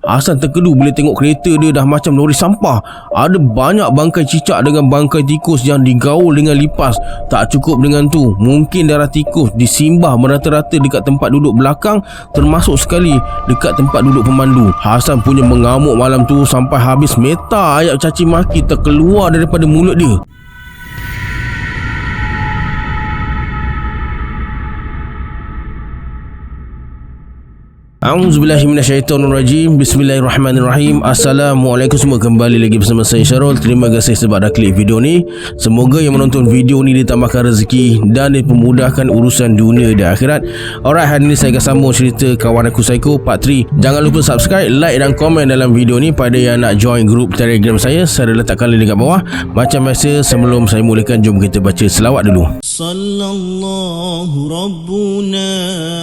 Hasan terkedu bila tengok kereta dia dah macam lori sampah. Ada banyak bangkai cicak dengan bangkai tikus yang digaul dengan lipas. Tak cukup dengan tu, mungkin darah tikus disimbah merata-rata dekat tempat duduk belakang, termasuk sekali dekat tempat duduk pemandu. Hasan punya mengamuk malam tu sampai habis meta ayat caci maki terkeluar daripada mulut dia. A'udzubillahiminasyaitonirrajim. Bismillahirrahmanirrahim. Assalamualaikum semua, kembali lagi bersama saya Syarul. Terima kasih sebab dah klik video ni. Semoga yang menonton video ni ditambahkan rezeki dan dipermudahkan urusan dunia dan akhirat. Alright, hari ni saya akan sambung cerita Kawan Aku Psycho part 3. Jangan lupa subscribe, like dan komen dalam video ni. Pada yang nak join grup Telegram saya letakkan link dekat bawah. Macam biasa, sebelum saya mulakan, jom kita baca selawat dulu. Sallallahu Rabbuna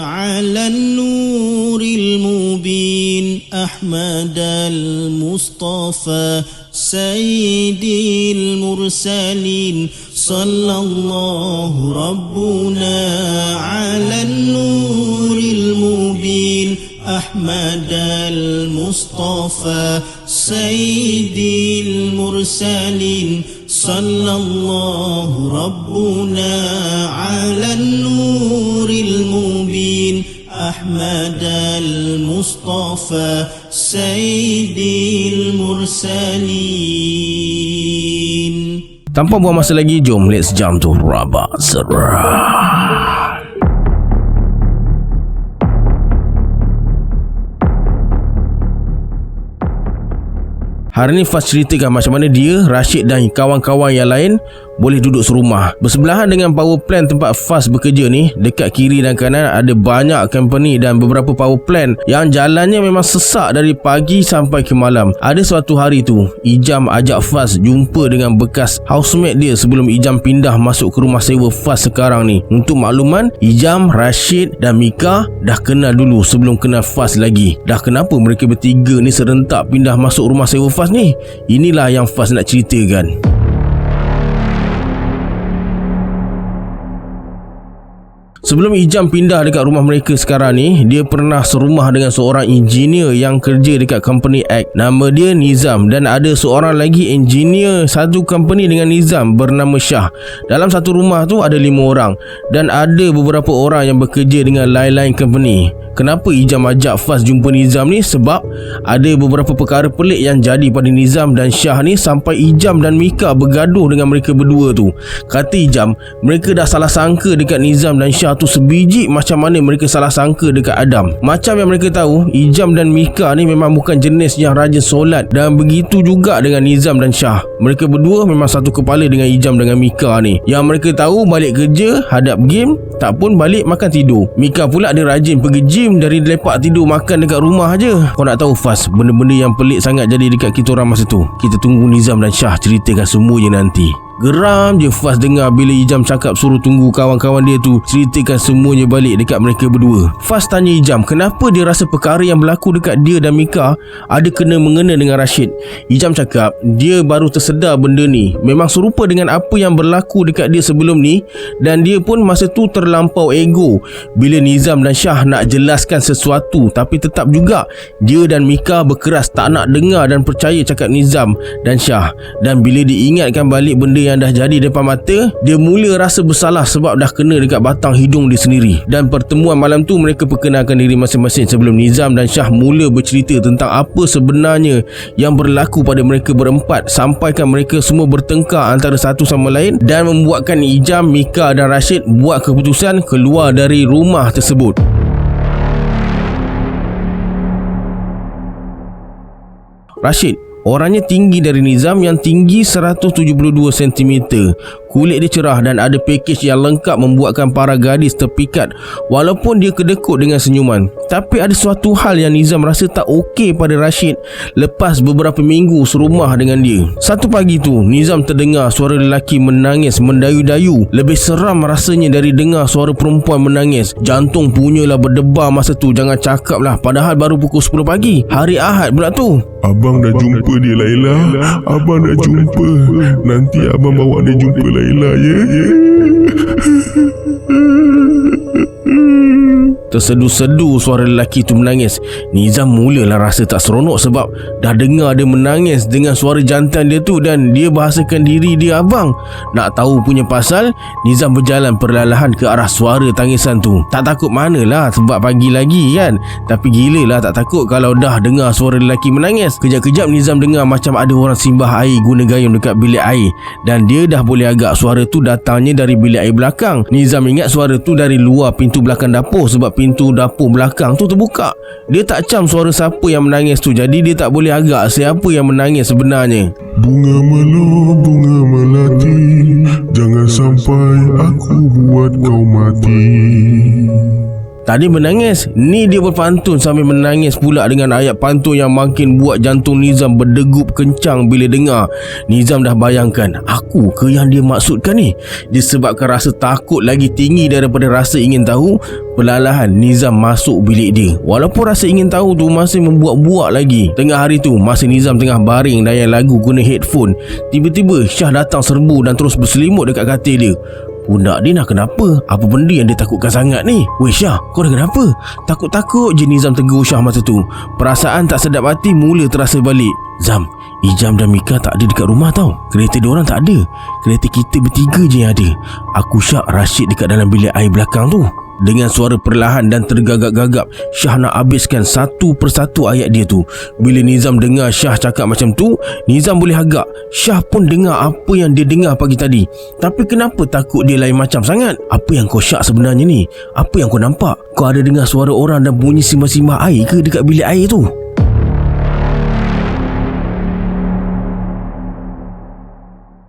ala nuril mubin Ahmad al-Mustafa Sayyidil Mursalin. Sallallahu Rabbuna ala nuril mubin Ahmad al-Mustafa Sayyidil Mursalin. Sallallahu Rabbuna ala nuril mubin Ahmad al-Mustafa Sayyidil Mursalin. Tanpa buang masa lagi, jom let's jump to Rabak Serah. Hari ni Faz ceritakan macam mana dia, Rashid dan kawan-kawan yang lain boleh duduk serumah. Bersebelahan dengan power plant tempat Faz bekerja ni, dekat kiri dan kanan ada banyak company dan beberapa power plant yang jalannya memang sesak dari pagi sampai ke malam. Ada suatu hari tu, Ijam ajak Faz jumpa dengan bekas housemate dia sebelum Ijam pindah masuk ke rumah sewa Faz sekarang ni. Untuk makluman, Ijam, Rashid dan Mika dah kenal dulu sebelum kenal Faz lagi. Dah kenapa mereka bertiga ni serentak pindah masuk rumah sewa Faz ni? Inilah yang Faz nak ceritakan. Sebelum Ijam pindah dekat rumah mereka sekarang ni, dia pernah serumah dengan seorang engineer yang kerja dekat company X. Nama dia Nizam, dan ada seorang lagi engineer satu company dengan Nizam bernama Syah. Dalam satu rumah tu ada 5 orang, dan ada beberapa orang yang bekerja dengan lain-lain company. Kenapa Ijam ajak Faz jumpa Nizam ni? Sebab ada beberapa perkara pelik yang jadi pada Nizam dan Syah ni sampai Ijam dan Mika bergaduh dengan mereka berdua tu. Kata Ijam, mereka dah salah sangka dekat Nizam dan Syah tu sebiji macam mana mereka salah sangka dekat Adam. Macam yang mereka tahu, Ijam dan Mika ni memang bukan jenis yang rajin solat, dan begitu juga dengan Nizam dan Syah. Mereka berdua memang satu kepala dengan Ijam dengan Mika ni. Yang mereka tahu balik kerja, hadap game, tak pun balik makan tidur. Mika pula dia rajin pergi gym dari lepak tidur makan dekat rumah je. Kau nak tahu Faz, benda-benda yang pelik sangat jadi dekat kita orang masa tu. Kita tunggu Nizam dan Syah ceritakan semuanya nanti. Geram je Faz dengar bila Ijam cakap suruh tunggu kawan-kawan dia tu ceritakan semuanya balik dekat mereka berdua. Faz tanya Ijam kenapa dia rasa perkara yang berlaku dekat dia dan Mika ada kena-mengena dengan Rashid. Ijam cakap dia baru tersedar benda ni memang serupa dengan apa yang berlaku dekat dia sebelum ni, dan dia pun masa tu terlampau ego bila Nizam dan Syah nak jelaskan sesuatu, tapi tetap juga dia dan Mika berkeras tak nak dengar dan percaya cakap Nizam dan Syah. Dan bila diingatkan balik benda yang dah jadi depan mata, dia mula rasa bersalah sebab dah kena dekat batang hidung dia sendiri. Dan pertemuan malam tu mereka perkenalkan diri masing-masing sebelum Nizam dan Syah mula bercerita tentang apa sebenarnya yang berlaku pada mereka berempat, sampaikan mereka semua bertengkar antara satu sama lain dan membuatkan Ijam, Mika dan Rashid buat keputusan keluar dari rumah tersebut. Rashid orangnya tinggi dari Nizam yang tinggi 172 cm. Kulit dia cerah dan ada pakej yang lengkap membuatkan para gadis terpikat walaupun dia kedekut dengan senyuman. Tapi ada suatu hal yang Nizam rasa tak okey pada Rashid lepas beberapa minggu serumah dengan dia. Satu pagi tu, Nizam terdengar suara lelaki menangis mendayu-dayu. Lebih seram rasanya dari dengar suara perempuan menangis. Jantung punyalah berdebar masa tu, jangan cakap lah. Padahal baru pukul 10 pagi. Hari Ahad pula tu. Abang dah jumpa dia, Laila. Abang dah jumpa. Nanti abang bawa dia jumpa Laila, ya? tersedu-sedu suara lelaki tu menangis. Nizam mulalah rasa tak seronok sebab dah dengar dia menangis dengan suara jantan dia tu dan dia bahasakan diri dia abang. Nak tahu punya pasal, Nizam berjalan perlahan ke arah suara tangisan tu. Tak takut manalah sebab pagi lagi kan. Tapi gila lah tak takut kalau dah dengar suara lelaki menangis. Kejap-kejap Nizam dengar macam ada orang simbah air guna gayung dekat bilik air. Dan dia dah boleh agak suara tu datangnya dari bilik air belakang. Nizam ingat suara tu dari luar pintu belakang dapur sebab pintu dapur belakang tu terbuka. Dia tak cam suara siapa yang menangis tu, jadi dia tak boleh agak siapa yang menangis sebenarnya. Bunga melon, bunga melati, jangan sampai aku buat kau mati. Tadi menangis, ni dia berpantun sambil menangis pula dengan ayat pantun yang makin buat jantung Nizam berdegup kencang bila dengar. Nizam dah bayangkan, aku ke yang dia maksudkan ni? Disebabkan rasa takut lagi tinggi daripada rasa ingin tahu, perlahan Nizam masuk bilik dia. Walaupun rasa ingin tahu tu masih membuat-buat lagi. Tengah hari tu, masa Nizam tengah baring layan lagu guna headphone, tiba-tiba Syah datang serbu dan terus berselimut dekat katil dia. Pundak dia nak kenapa? Apa benda yang dia takutkan sangat ni? Weh Syah, kau dah kenapa? Takut-takut je Nizam tegur Syah masa tu. Perasaan tak sedap hati mula terasa balik. Zam, Ijam dan Mika tak ada dekat rumah tau. Kereta diorang tak ada. Kereta kita bertiga je yang ada. Aku, Syah, Rashid dekat dalam bilik air belakang tu. Dengan suara perlahan dan tergagap-gagap, Syah nak habiskan satu persatu ayat dia tu. Bila Nizam dengar Syah cakap macam tu, Nizam boleh agak. Syah pun dengar apa yang dia dengar pagi tadi. Tapi kenapa takut dia lain macam sangat? Apa yang kau syak sebenarnya ni? Apa yang kau nampak? Kau ada dengar suara orang dan bunyi simbah-simbah air ke dekat bilik air tu?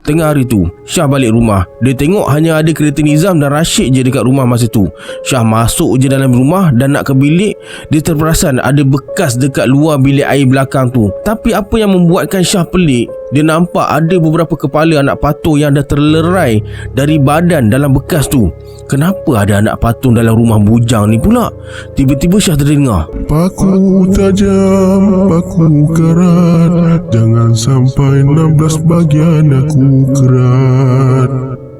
Tengah hari tu, Syah balik rumah. Dia tengok hanya ada kereta Nizam dan Rashid je dekat rumah masa tu. Syah masuk je dalam rumah dan nak ke bilik. Dia terperasan ada bekas dekat luar bilik air belakang tu. Tapi apa yang membuatkan Syah pelik, dia nampak ada beberapa kepala anak patung yang dah terlerai dari badan dalam bekas tu. Kenapa ada anak patung dalam rumah bujang ni pula? Tiba-tiba Syah terdengar, Paku tajam, paku karat, jangan sampai 16 bagian aku kerat.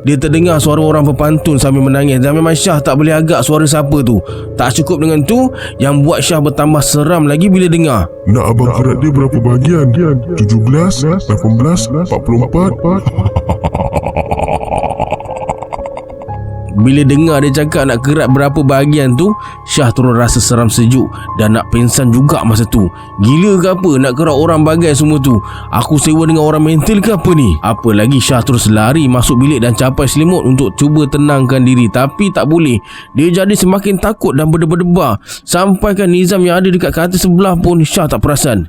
dia terdengar suara orang berpantun sambil menangis dan memang Syah tak boleh agak suara siapa tu. Tak cukup dengan tu, yang buat Syah bertambah seram lagi bila dengar, Nak abang kerat dia berapa bahagian? 17, 18, 44. Bila dengar dia cakap nak kerat berapa bahagian tu, Syah terus rasa seram sejuk dan nak pingsan juga masa tu. Gila ke apa nak kerat orang bagai semua tu? Aku sewa dengan orang mental ke apa ni? Apa lagi, Syah terus lari masuk bilik dan capai selimut untuk cuba tenangkan diri. Tapi tak boleh. Dia jadi semakin takut dan berdebar-debar. Sampaikan Nizam yang ada dekat katil sebelah pun Syah tak perasan.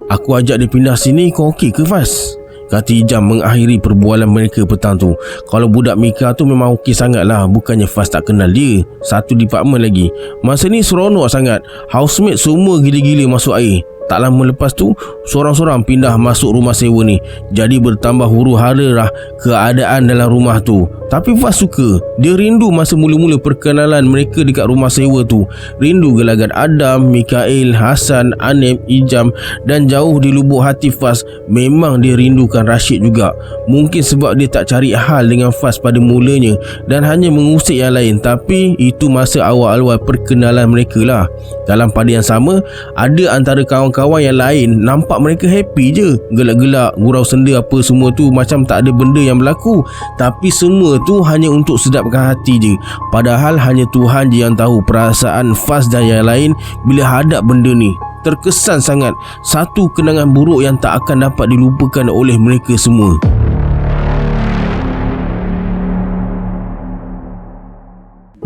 Aku ajak dia pindah sini, kau okey ke Faz? Kata Ijam mengakhiri perbualan mereka petang tu. Kalau budak Mika tu memang okey sangat lah. Bukannya Faz tak kenal dia. Satu department lagi. Masa ni seronok sangat. Housemate semua gila-gila masuk air. Tak lama lepas tu, sorang-sorang pindah masuk rumah sewa ni. Jadi bertambah huru-hara lah keadaan dalam rumah tu. Tapi Faz suka. Dia rindu masa mula-mula perkenalan mereka dekat rumah sewa tu. Rindu gelagat Adam, Mikael, Hasan, Anip, Ijam. Dan jauh di lubuk hati Faz, memang dia rindukan Rashid juga. Mungkin sebab dia tak cari hal dengan Faz pada mulanya dan hanya mengusik yang lain. Tapi itu masa awal-awal perkenalan mereka lah. Dalam pada yang sama, ada antara kawan-kawan yang lain nampak mereka happy je. Gelak-gelak, gurau senda apa semua tu macam tak ada benda yang berlaku. Tapi semua tu hanya untuk sedapkan hati je. Padahal hanya Tuhan je yang tahu perasaan Faz dan yang lain bila hadap benda ni. Terkesan sangat. Satu kenangan buruk yang tak akan dapat dilupakan oleh mereka semua.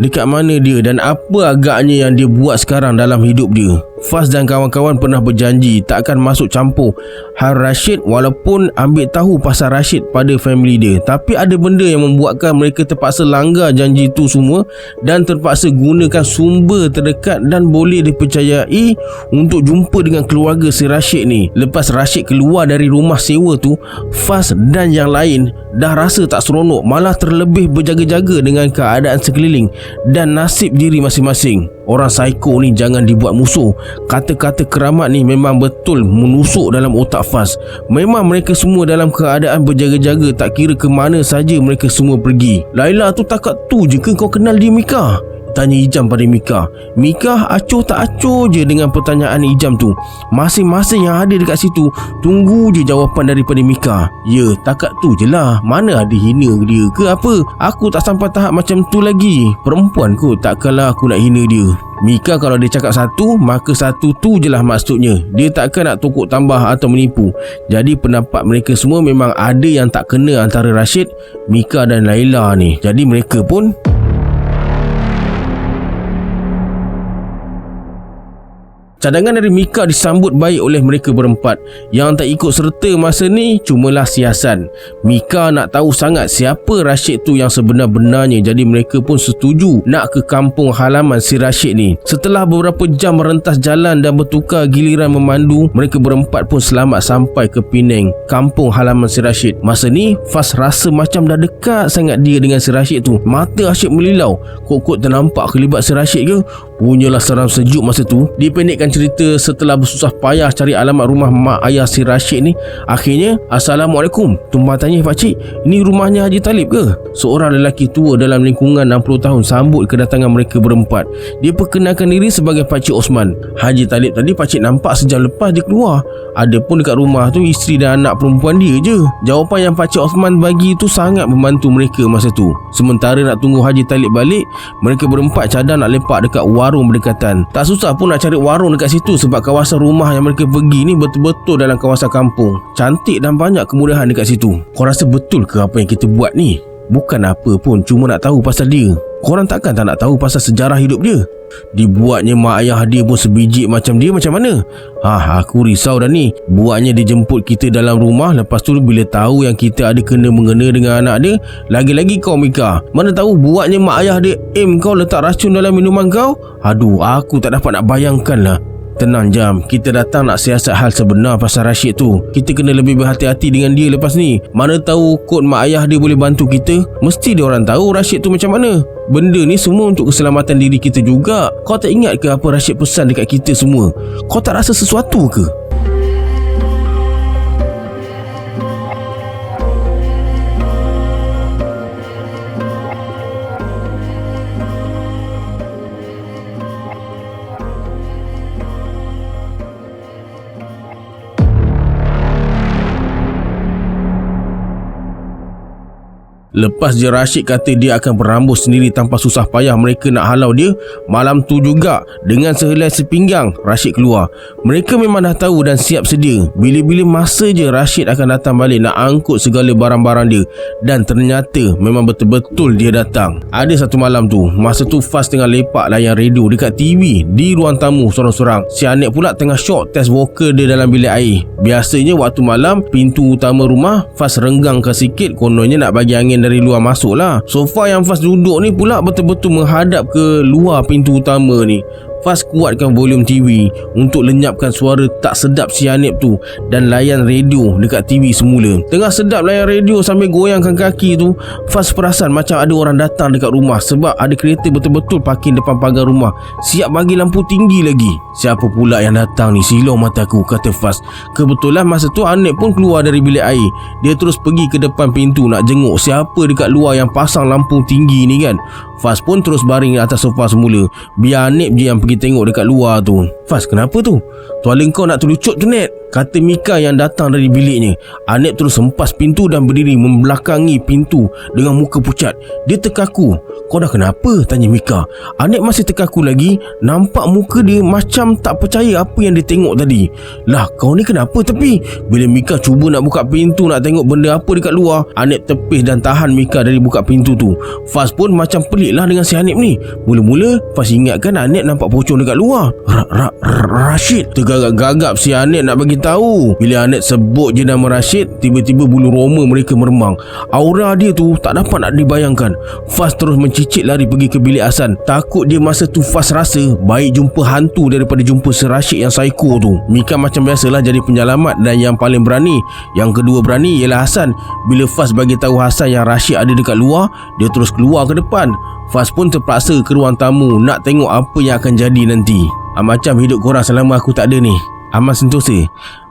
Dekat mana dia dan apa agaknya yang dia buat sekarang dalam hidup dia? Faz dan kawan-kawan pernah berjanji tak akan masuk campur hal Rashid walaupun ambil tahu pasal Rashid pada family dia. Tapi ada benda yang membuatkan mereka terpaksa langgar janji itu semua dan terpaksa gunakan sumber terdekat dan boleh dipercayai untuk jumpa dengan keluarga si Rashid ni. Lepas Rashid keluar dari rumah sewa tu, Faz dan yang lain dah rasa tak seronok, malah terlebih berjaga-jaga dengan keadaan sekeliling dan nasib diri masing-masing. Orang psycho ni jangan dibuat musuh. Kata-kata keramat ni memang betul menusuk dalam otak Faz. Memang mereka semua dalam keadaan berjaga-jaga, tak kira ke mana saja mereka semua pergi. Laila tu takat tu je ke kau kenal dia, Mika? Tanya Ijam pada Mika. Mika acuh tak acuh je dengan pertanyaan Ijam tu. Masing-masing yang ada dekat situ tunggu je jawapan daripada Mika. Ya, takat tu je lah. Mana ada hina dia ke apa? Aku tak sampai tahap macam tu lagi. Perempuan kot, takkanlah aku nak hina dia. Mika kalau dia cakap satu, maka satu tu je lah maksudnya. Dia takkan nak tokok tambah atau menipu. Jadi pendapat mereka semua memang ada yang tak kena antara Rashid, Mika dan Laila ni. Jadi mereka pun cadangan dari Mika disambut baik oleh mereka berempat. Yang tak ikut serta masa ni cumalah siasan. Mika nak tahu sangat siapa Rashid tu yang sebenar-benarnya. Jadi mereka pun setuju nak ke kampung halaman si Rashid ni. Setelah beberapa jam merentas jalan dan bertukar giliran memandu, mereka berempat pun selamat sampai ke Penang, kampung halaman si Rashid. Masa ni Faz rasa macam dah dekat sangat dia dengan si Rashid tu. Mata asyik melilau. Kok ternampak kelibat si Rashid ke? Punyalah seram sejuk masa tu. Dipendekkan cerita, setelah bersusah payah cari alamat rumah mak ayah si Rashid ni, akhirnya, Assalamualaikum, tumpah tanya pakcik, ini rumahnya Haji Talib ke? Seorang lelaki tua dalam lingkungan 60 tahun sambut kedatangan mereka berempat. Dia perkenalkan diri sebagai Pakcik Osman. Haji Talib tadi pakcik nampak sejam lepas dia keluar. Ada pun dekat rumah tu isteri dan anak perempuan dia je. Jawapan yang Pakcik Osman bagi tu sangat membantu mereka masa tu. Sementara nak tunggu Haji Talib balik, mereka berempat cadang nak lepak dekat warung berdekatan. Tak susah pun nak cari warung dekat situ sebab kawasan rumah yang mereka pergi ni betul-betul dalam kawasan kampung. Cantik dan banyak kemudahan dekat situ. Kau rasa betul ke apa yang kita buat ni? Bukan apa pun, cuma nak tahu pasal dia. Korang takkan tak nak tahu pasal sejarah hidup dia? Dibuatnya mak ayah dia pun sebiji macam dia macam mana? Aku risau dah ni. Buatnya dia jemput kita dalam rumah, lepas tu bila tahu yang kita ada kena-mengena dengan anak dia, lagi-lagi kau Mika, mana tahu buatnya mak ayah dia aim kau letak racun dalam minuman kau. Aduh, aku tak dapat nak bayangkan lah. Tenang Jam, kita datang nak siasat hal sebenar pasal Rashid tu. Kita kena lebih berhati-hati dengan dia lepas ni. Mana tahu kod mak ayah dia boleh bantu kita. Mesti dia orang tahu Rashid tu macam mana. Benda ni semua untuk keselamatan diri kita juga. Kau tak ingat ke apa Rashid pesan dekat kita semua? Kau tak rasa sesuatu ke? Lepas je Rashid kata dia akan berambus sendiri tanpa susah payah mereka nak halau dia, malam tu juga dengan sehelai sepinggang Rashid keluar. Mereka memang dah tahu dan siap sedia. Bila-bila masa je Rashid akan datang balik nak angkut segala barang-barang dia. Dan ternyata memang betul-betul dia datang. Ada satu malam tu, masa tu Faz tengah lepak layan radio dekat TV di ruang tamu sorang-sorang. Si Anik pula tengah shock test vokal dia dalam bilik air. Biasanya waktu malam, pintu utama rumah Faz renggangkan sikit, kononnya nak bagi angin dari luar masuk lah. Sofa yang Faz duduk ni pula betul-betul menghadap ke luar pintu utama ni. Faz kuatkan volume TV untuk lenyapkan suara tak sedap si Hanif tu dan layan radio dekat TV semula. Tengah sedap layan radio sambil goyangkan kaki tu, Faz perasan macam ada orang datang dekat rumah sebab ada kereta betul-betul parking depan pagar rumah, siap bagi lampu tinggi lagi. Siapa pula yang datang ni, silau mataku, kata Faz. Kebetulan masa tu Hanif pun keluar dari bilik air. Dia terus pergi ke depan pintu nak jenguk siapa dekat luar yang pasang lampu tinggi ni kan. Faz pun terus baring atas sofa semula. Biar Hanif je yang pergi tengok dekat luar tu. Faz, kenapa tu? Tuala kau nak terlucut ke net? kata Mika yang datang dari biliknya. Anip terus hempas pintu dan berdiri membelakangi pintu dengan muka pucat. Dia terkaku. Kau dah kenapa? Tanya Mika. Anip masih terkaku lagi. Nampak muka dia macam tak percaya apa yang dia tengok tadi. Lah, kau ni kenapa tepi? Bila Mika cuba nak buka pintu nak tengok benda apa dekat luar, Anip tepis dan tahan Mika dari buka pintu tu. Faz pun macam pelik lah dengan si Anip ni. Mula-mula Faz ingatkan Anip nampak pocong dekat luar. Rashid. Tergagap-gagap si Anip nak bagi tahu. Bila Anip sebut je nama Rashid, tiba-tiba bulu roma mereka meremang. Aura dia tu tak dapat nak dibayangkan. Faz terus mencicit lari pergi ke bilik Hasan. Takut dia masa tu Faz rasa baik jumpa hantu daripada jumpa si Rashid yang psycho tu. Mika macam biasalah jadi penyelamat dan yang paling berani. Yang kedua berani ialah Hasan. Bila Faz bagi tahu Hasan yang Rashid ada dekat luar, dia terus keluar ke depan. Faz pun terpaksa ke ruang tamu nak tengok apa yang akan jadi nanti. Macam hidup korang selama aku tak ada ni. Aman sentosa.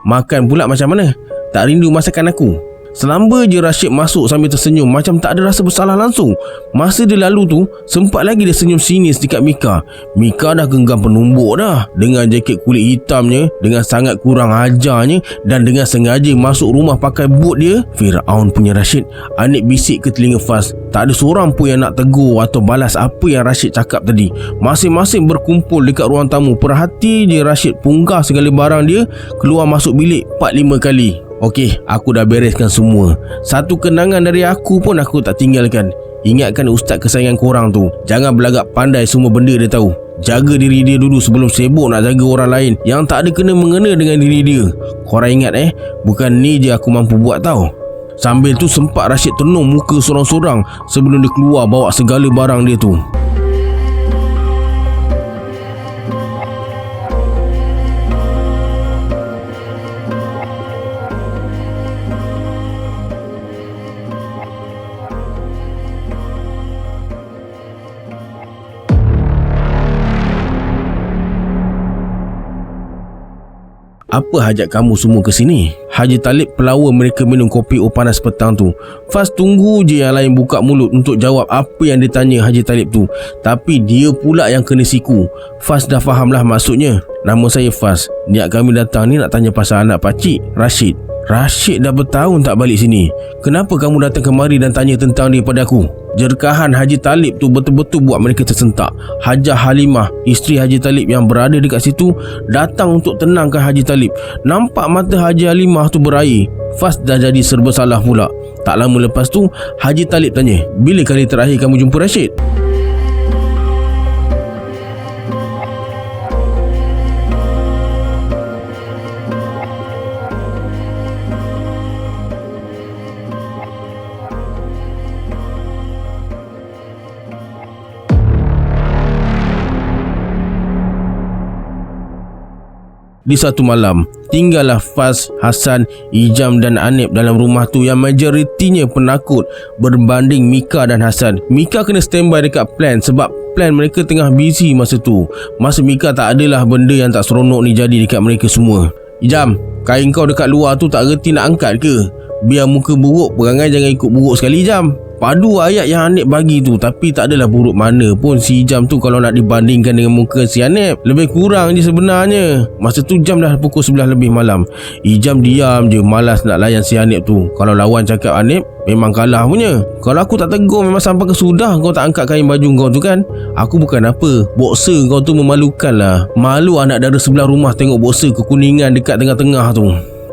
Makan pula macam mana? Tak rindu masakan aku? Selamba je Rashid masuk sambil tersenyum macam tak ada rasa bersalah langsung. Masa dia lalu tu, sempat lagi dia senyum sinis dekat Mika. Mika dah genggam penumbuk dah. Dengan jaket kulit hitamnya, dengan sangat kurang ajarnya dan dengan sengaja masuk rumah pakai boot dia. Firaun punya Rashid. Anip bisik ke telinga Faz. Tak ada seorang pun yang nak tegur atau balas apa yang Rashid cakap tadi. Masing-masing berkumpul dekat ruang tamu. Perhati je Rashid punggah segala barang dia, keluar masuk bilik 4-5 kali. Okey, aku dah bereskan semua. Satu kenangan dari aku pun aku tak tinggalkan. Ingatkan ustaz kesayangan korang tu. Jangan berlagak pandai semua benda dia tahu. Jaga diri dia dulu sebelum sibuk nak jaga orang lain yang tak ada kena-mengena dengan diri dia. Korang ingat bukan ni je aku mampu buat tau. Sambil tu sempat Rashid tenung muka sorang-sorang sebelum dia keluar bawa segala barang dia tu. Apa hajat kamu semua ke sini? Haji Talib pelawa mereka minum kopi panas petang tu. Faz tunggu je yang lain buka mulut untuk jawab apa yang ditanya Haji Talib tu. Tapi dia pula yang kena siku. Faz dah fahamlah maksudnya. Nama saya Faz. Niat kami datang ni nak tanya pasal anak pakcik, Rashid. Rashid dah bertahun tak balik sini. Kenapa kamu datang kemari dan tanya tentang dia pada aku? Jerkahan Haji Talib tu betul-betul buat mereka tersentak. Hajah Halimah, isteri Haji Talib yang berada dekat situ, datang untuk tenangkan Haji Talib. Nampak mata Haji Halimah tu berair. Faz dah jadi serba salah pula. Tak lama lepas tu Haji Talib tanya, bila kali terakhir kamu jumpa Rashid? Di satu malam, tinggallah Faz, Hasan, Ijam dan Anip dalam rumah tu yang majoritinya penakut berbanding Mika dan Hasan. Mika kena standby dekat plan sebab plan mereka tengah busy masa tu. Masa Mika tak adalah benda yang tak seronok ni jadi dekat mereka semua. Ijam, kain kau dekat luar tu tak reti nak angkat ke? Biar muka buruk, perangai jangan ikut buruk sekali Ijam. Padu ayat yang Anip bagi tu, tapi tak adalah buruk mana pun si Ijam tu kalau nak dibandingkan dengan muka si Anip. Lebih kurang je sebenarnya. Masa tu jam dah pukul 11 lebih malam. Ijam diam je, malas nak layan si Anip tu. Kalau lawan cakap Anip, memang kalah punya. Kalau aku tak tegur memang sampai ke sudah kau tak angkat kain baju kau tu kan. Aku bukan apa, boxer kau tu memalukan lah. Malu anak dara sebelah rumah tengok boxer kekuningan dekat tengah-tengah tu.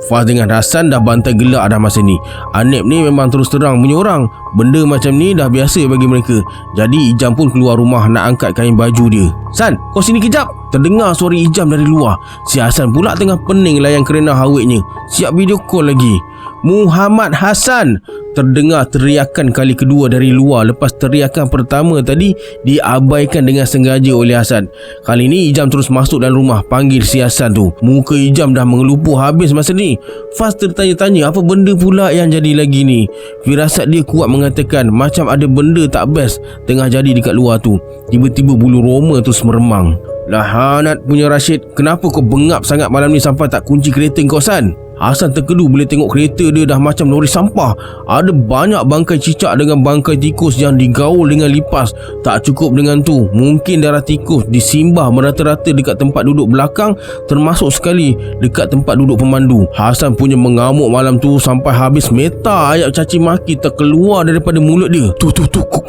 Faz dengan Hasan dah bantai gelak dah masa ni. Anip ni memang terus terang punya orang. Benda macam ni dah biasa bagi mereka. Jadi Ijam pun keluar rumah nak angkat kain baju dia. San, kau sini kejap. Terdengar suara Ijam dari luar. Si Hasan pula tengah pening layan kereta hawiknya. Siap video call lagi. Muhammad Hasan. Terdengar teriakan kali kedua dari luar lepas teriakan pertama tadi diabaikan dengan sengaja oleh Hasan. Kali ni Ijam terus masuk dalam rumah panggil si Hasan tu. Muka Ijam dah mengelupuh habis masa ni. Faz tertanya-tanya apa benda pula yang jadi lagi ni. Firasat dia kuat mengatakan macam ada benda tak best tengah jadi dekat luar tu. Tiba-tiba bulu roma tu meremang. Lahanat punya Rashid, kenapa kau bengap sangat malam ni sampai tak kunci kereta kau San? Hasan terkedu bila tengok kereta dia dah macam lori sampah. Ada banyak bangkai cicak dengan bangkai tikus yang digaul dengan lipas. Tak cukup dengan tu, mungkin darah tikus disimbah merata-rata dekat tempat duduk belakang, termasuk sekali dekat tempat duduk pemandu. Hasan punya mengamuk malam tu sampai habis meta ayat caci maki terkeluar daripada mulut dia. Tu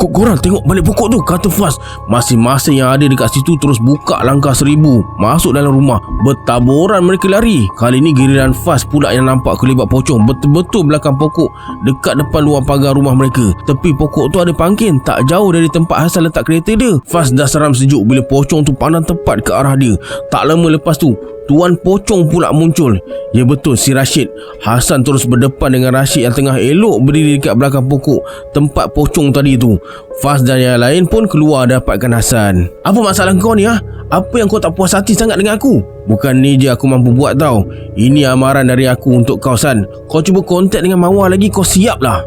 korang tengok balik pokok tu, kata Fas. Masing-masing yang ada dekat situ terus buka langkah 1000 masuk dalam rumah. Bertaburan mereka lari. Kali ni giliran Fas pula yang nampak kelibat pocong betul-betul belakang pokok dekat depan luar pagar rumah mereka. Tepi pokok tu ada pangkin tak jauh dari tempat Hasan letak kereta dia. Fas dah seram sejuk bila pocong tu pandang tepat ke arah dia. Tak lama lepas tu, Tuan Pocong pula muncul. Ya betul, si Rashid. Hasan terus berdepan dengan Rashid yang tengah elok berdiri dekat belakang pokok tempat pocong tadi tu. Fas dan yang lain pun keluar dapatkan Hasan. Apa masalah kau ni Apa yang kau tak puas hati sangat dengan aku? Bukan ni je aku mampu buat tau. Ini amaran dari aku untuk kau, San. Kau cuba kontak dengan Mawar lagi, kau siap lah.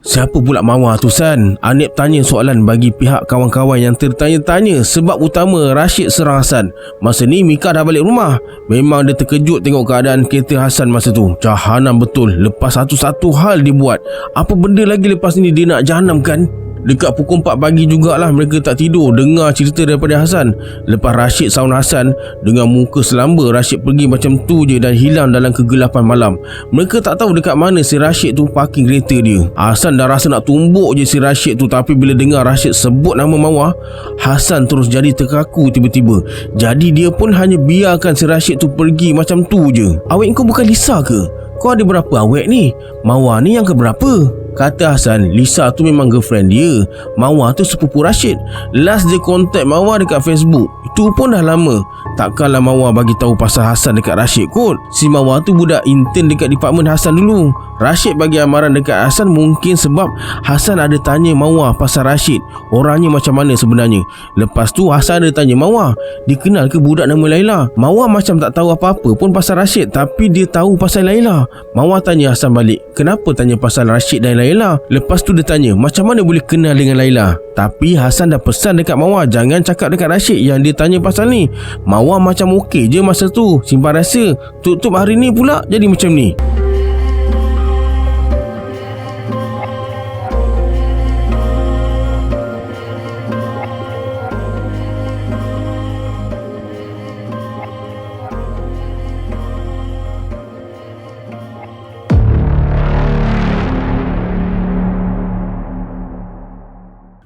Siapa pula Mawar tu, San? Anip tanya soalan bagi pihak kawan-kawan yang tertanya-tanya sebab utama Rashid serang Hasan. Masa ni Mika dah balik rumah. Memang dia terkejut tengok keadaan kereta Hasan masa tu. Jahanam betul. Lepas satu-satu hal dia buat. Apa benda lagi lepas ni dia nak jahanam kan? Dekat pukul 4 pagi jugalah mereka tak tidur dengar cerita daripada Hasan. Lepas Rashid sound Hasan, dengan muka selamba Rashid pergi macam tu je dan hilang dalam kegelapan malam. Mereka tak tahu dekat mana si Rashid tu parking kereta dia. Hasan dah rasa nak tumbuk je si Rashid tu, tapi bila dengar Rashid sebut nama Mawar, Hasan terus jadi terkaku tiba-tiba. Jadi dia pun hanya biarkan si Rashid tu pergi macam tu je. Awek kau bukan Lisa ke? Kau ada berapa awek ni? Mawar ni yang keberapa? Kata Hasan, Lisa tu memang girlfriend dia. Mawar tu sepupu Rashid. Last dia kontak Mawar dekat Facebook. Itu pun dah lama. Takkanlah Mawar bagi tahu pasal Hasan dekat Rashid kot. Si Mawar tu budak intern dekat departmen Hasan dulu. Rashid bagi amaran dekat Hasan mungkin sebab Hasan ada tanya Mawar pasal Rashid, orangnya macam mana sebenarnya. Lepas tu Hasan ada tanya Mawar, dia kenal ke budak nama Laila? Mawar macam tak tahu apa-apa pun pasal Rashid, tapi dia tahu pasal Laila. Mawar tanya Hasan balik, kenapa tanya pasal Rashid dan Laila? Lepas tu dia tanya, macam mana boleh kenal dengan Laila? Tapi Hasan dah pesan dekat Mawar, jangan cakap dekat Rashid yang dia tanya pasal ni. Mawar macam okey je masa tu, simpan rasa. Tutup hari ni pula jadi macam ni.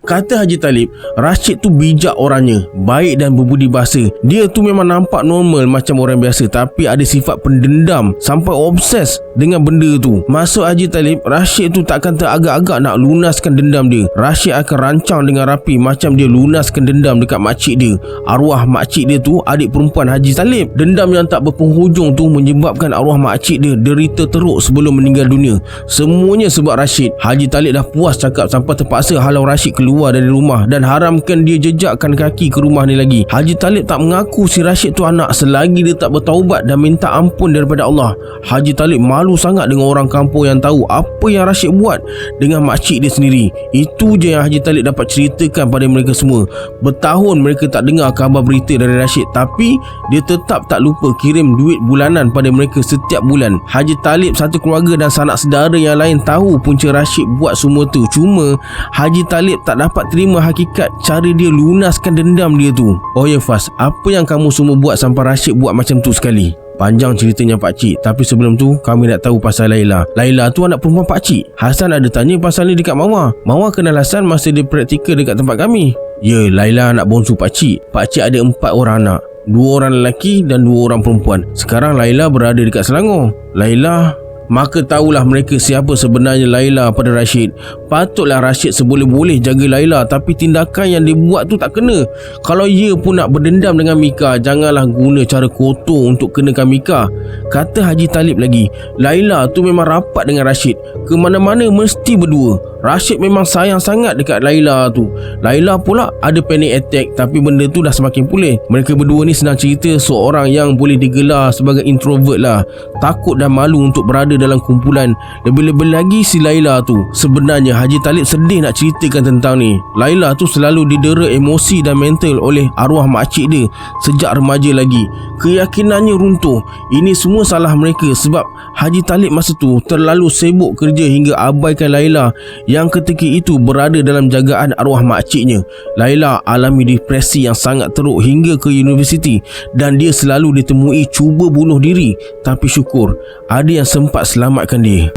Kata Haji Talib, Rashid tu bijak orangnya, baik dan berbudi bahasa. Dia tu memang nampak normal macam orang biasa, tapi ada sifat pendendam sampai obses dengan benda tu. Maksud Haji Talib, Rashid tu takkan teragak-agak nak lunaskan dendam dia. Rashid akan rancang dengan rapi macam dia lunaskan dendam dekat makcik dia. Arwah makcik dia tu adik perempuan Haji Talib. Dendam yang tak berpenghujung tu menyebabkan arwah makcik dia derita teruk sebelum meninggal dunia. Semuanya sebab Rashid. Haji Talib dah puas cakap sampai terpaksa halau Rashid keluar dari rumah dan haramkan dia jejakkan kaki ke rumah ni lagi. Haji Talib tak mengaku si Rashid tu anak selagi dia tak bertaubat dan minta ampun daripada Allah. Haji Talib malu sangat dengan orang kampung yang tahu apa yang Rashid buat dengan makcik dia sendiri. Itu je yang Haji Talib dapat ceritakan pada mereka semua. Bertahun mereka tak dengar khabar berita dari Rashid, tapi dia tetap tak lupa kirim duit bulanan pada mereka setiap bulan. Haji Talib, satu keluarga dan sanak saudara yang lain tahu punca Rashid buat semua tu. Cuma Haji Talib tak dapat terima hakikat cara dia lunaskan dendam dia tu. Oh ya Fas, apa yang kamu semua buat sampai Rashid buat macam tu sekali? Panjang ceritanya pakcik, tapi sebelum tu kami nak tahu pasal Laila. Laila tu anak perempuan pakcik. Hasan ada tanya pasal ni dekat Mawar. Mawar kenal Hasan masa dia praktikal dekat tempat kami. Ya, Laila anak bongsu pakcik. Pakcik ada 4 orang anak, 2 orang lelaki dan 2 orang perempuan. Sekarang Laila berada dekat Selangor. Laila Maka tahulah mereka siapa sebenarnya Laila pada Rashid. Patutlah Rashid seboleh-boleh jaga Laila, tapi tindakan yang dia buat tu tak kena. Kalau ia pun nak berdendam dengan Mika, janganlah guna cara kotor untuk kenakan Mika. Kata Haji Talib lagi, Laila tu memang rapat dengan Rashid. Ke mana-mana mesti berdua. Rashid memang sayang sangat dekat Laila tu. Laila pula ada panic attack, tapi benda tu dah semakin pulih. Mereka berdua ni senang cerita seorang yang boleh digelar sebagai introvert lah. Takut dan malu untuk berada dalam kumpulan. Lebih-lebih lagi si Laila tu. Sebenarnya Haji Talib sedih nak ceritakan tentang ni. Laila tu selalu didera emosi dan mental oleh arwah makcik dia sejak remaja lagi. Keyakinannya runtuh. Ini semua salah mereka sebab Haji Talib masa tu terlalu sibuk kerja hingga abaikan Laila yang ketika itu berada dalam jagaan arwah makciknya. Laila alami depresi yang sangat teruk hingga ke universiti dan dia selalu ditemui cuba bunuh diri. Tapi syukur ada yang sempat selamatkan dia.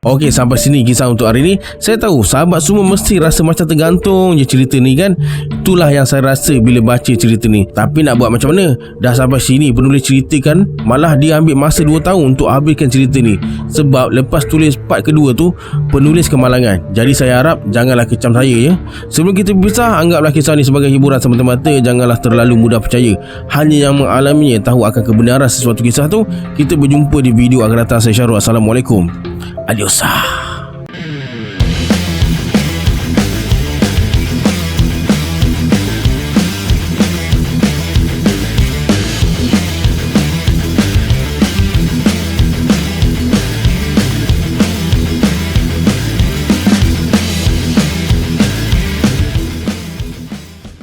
Okey, sampai sini kisah untuk hari ni. Saya tahu sahabat semua mesti rasa macam tergantung je cerita ni kan. Itulah yang saya rasa bila baca cerita ni. Tapi nak buat macam mana? Dah sampai sini penulis ceritakan, malah dia ambil masa 2 tahun untuk habiskan cerita ni. Sebab lepas tulis part kedua tu, penulis kemalangan. Jadi saya harap janganlah kecam saya ya. Sebelum kita berpisah, anggaplah kisah ni sebagai hiburan semata-mata. Janganlah terlalu mudah percaya. Hanya yang mengalaminya tahu akan kebenaran sesuatu kisah tu. Kita berjumpa di video akan datang. Saya Syarul. Assalamualaikum. Adios.